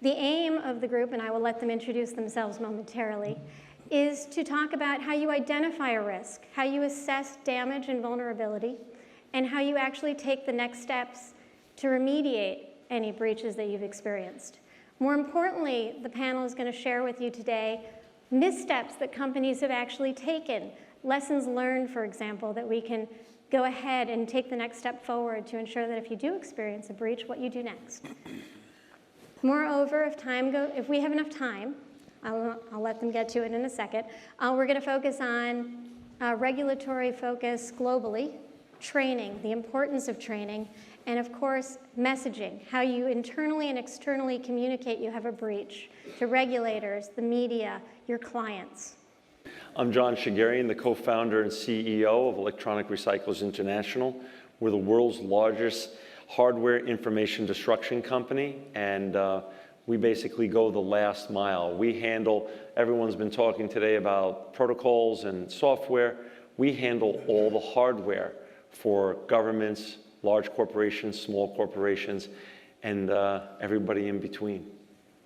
The aim of the group, and I will let them introduce themselves momentarily, is to talk about how you identify a risk, how you assess damage and vulnerability, and how you actually take the next steps to remediate any breaches that you've experienced. More importantly, the panel is going to share with you today missteps that companies have actually taken, lessons learned, for example, that we can go ahead and take the next step forward to ensure that if you do experience a breach, what you do next. Moreover, if we have enough time, I'll let them get to it in a second, we're going to focus on regulatory focus globally, training, the importance of training, and of course, messaging, how you internally and externally communicate you have a breach to regulators, the media, your clients. I'm John Shegerian, the co-founder and CEO of Electronic Recyclers International. We're the world's largest hardware information destruction company, and we basically go the last mile. We handle, everyone's been talking today about protocols and software. We handle all the hardware for governments, large corporations, small corporations, and everybody in between.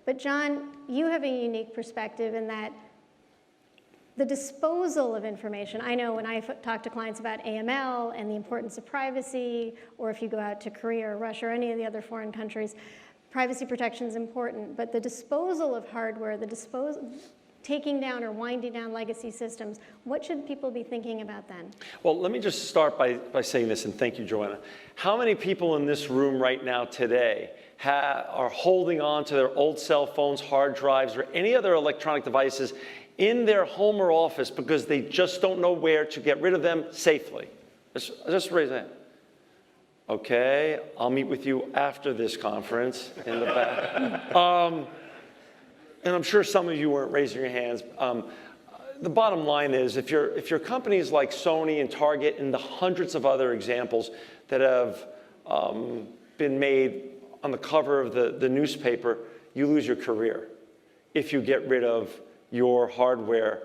But John, you have a unique perspective in that the disposal of information, I know when I talk to clients about AML and the importance of privacy, or if you go out to Korea or Russia or any of the other foreign countries, privacy protection is important, but the disposal of hardware, taking down or winding down legacy systems, what should people be thinking about then? Well, let me just start by saying this, and thank you, Joanna. How many people in this room right now today are holding on to their old cell phones, hard drives, or any other electronic devices in their home or office because they just don't know where to get rid of them safely? Just raise that. Okay, I'll meet with you after this conference in the back. And I'm sure some of you weren't raising your hands. The bottom line is, if your companies like Sony and Target and the hundreds of other examples that have been made on the cover of the newspaper, you lose your career if you get rid of your hardware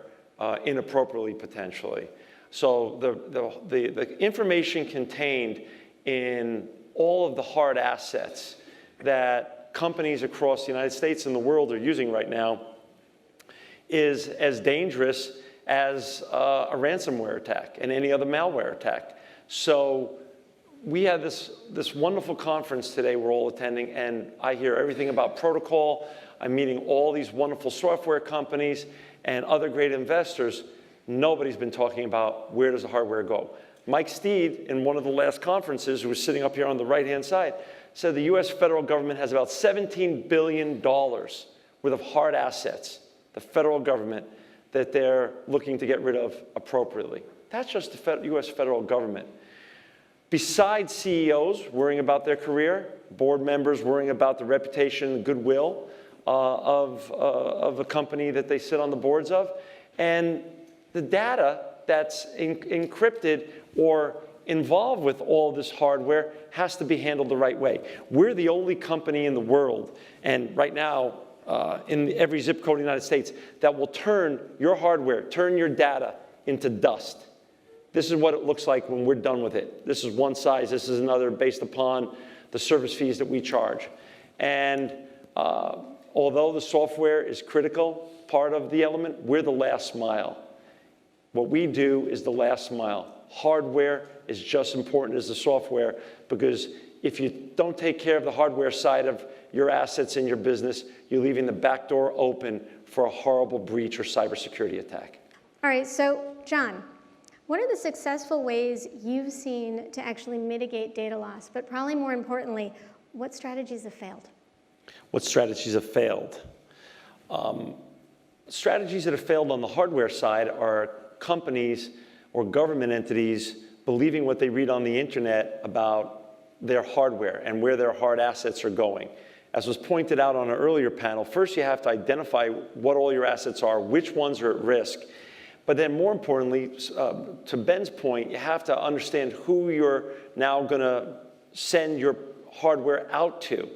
inappropriately, potentially. So the information contained in all of the hard assets that companies across the United States and the world are using right now is as dangerous as a ransomware attack and any other malware attack. So we had this wonderful conference today we're all attending, and I hear everything about protocol. I'm meeting all these wonderful software companies and other great investors. Nobody's been talking about where does the hardware go. Mike Steed, in one of the last conferences, who was sitting up here on the right-hand side, said the US federal government has about $17 billion worth of hard assets, the federal government, that they're looking to get rid of appropriately. That's just the US federal government. Besides CEOs worrying about their career, board members worrying about the reputation and goodwill of a company that they sit on the boards of, and the data that's encrypted or involved with all this hardware has to be handled the right way. We're the only company in the world, and right now in every zip code in the United States, that will turn your hardware, turn your data into dust. This is what it looks like when we're done with it. This is one size, this is another, based upon the service fees that we charge. And although the software is critical part of the element, we're the last mile. What we do is the last mile. Hardware is just as important as the software, because if you don't take care of the hardware side of your assets in your business, you're leaving the back door open for a horrible breach or cybersecurity attack. All right, so John, what are the successful ways you've seen to actually mitigate data loss? But probably more importantly, what strategies have failed? What strategies have failed? Strategies that have failed on the hardware side are companies or government entities believing what they read on the internet about their hardware and where their hard assets are going. As was pointed out on an earlier panel, first you have to identify what all your assets are, which ones are at risk. But then more importantly, to Ben's point, you have to understand who you're now going to send your hardware out to.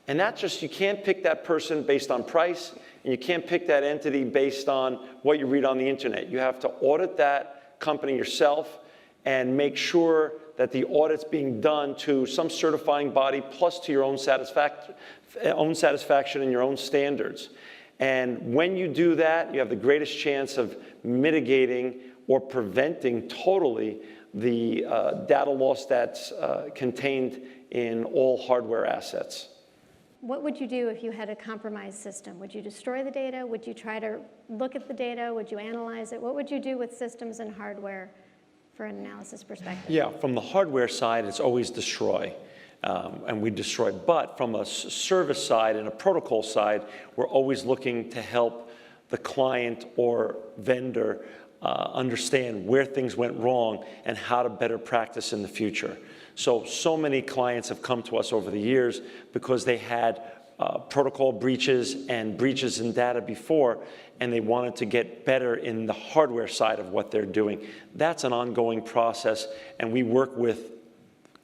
And that's just, you can't pick that person based on price, and you can't pick that entity based on what you read on the internet. You have to audit that company yourself and make sure that the audit's being done to some certifying body plus to your own satisfaction and your own standards. And when you do that, you have the greatest chance of mitigating or preventing totally the data loss that's contained in all hardware assets. What would you do if you had a compromised system? Would you destroy the data? Would you try to look at the data? Would you analyze it? What would you do with systems and hardware for an analysis perspective? Yeah, from the hardware side, it's always destroy. And we destroy. But from a service side and a protocol side, we're always looking to help the client or vendor understand where things went wrong and how to better practice in the future. So many clients have come to us over the years because they had protocol breaches and breaches in data before, and they wanted to get better in the hardware side of what they're doing. That's an ongoing process, and we work with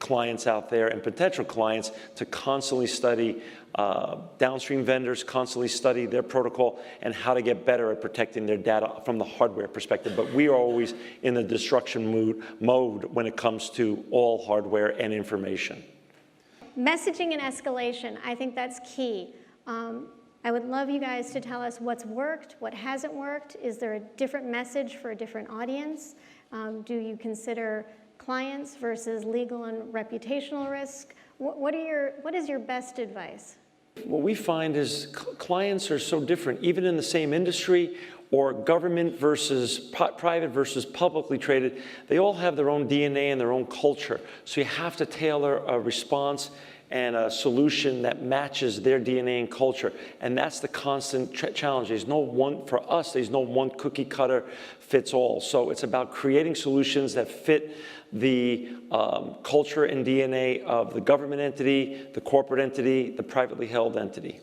clients out there and potential clients to constantly study downstream vendors, constantly study their protocol and how to get better at protecting their data from the hardware perspective. But we are always in the destruction mode when it comes to all hardware and information. Messaging and escalation, I think that's key. I would love you guys to tell us what's worked, what hasn't worked. Is there a different message for a different audience? Do you consider clients versus legal and reputational risk? What is your best advice? What we find is clients are so different, even in the same industry or government versus private versus publicly traded. They all have their own DNA and their own culture. So you have to tailor a response and a solution that matches their DNA and culture. And that's the constant challenge. There's no one, for us, there's no one cookie cutter fits all. So it's about creating solutions that fit the culture and DNA of the government entity, the corporate entity, the privately held entity.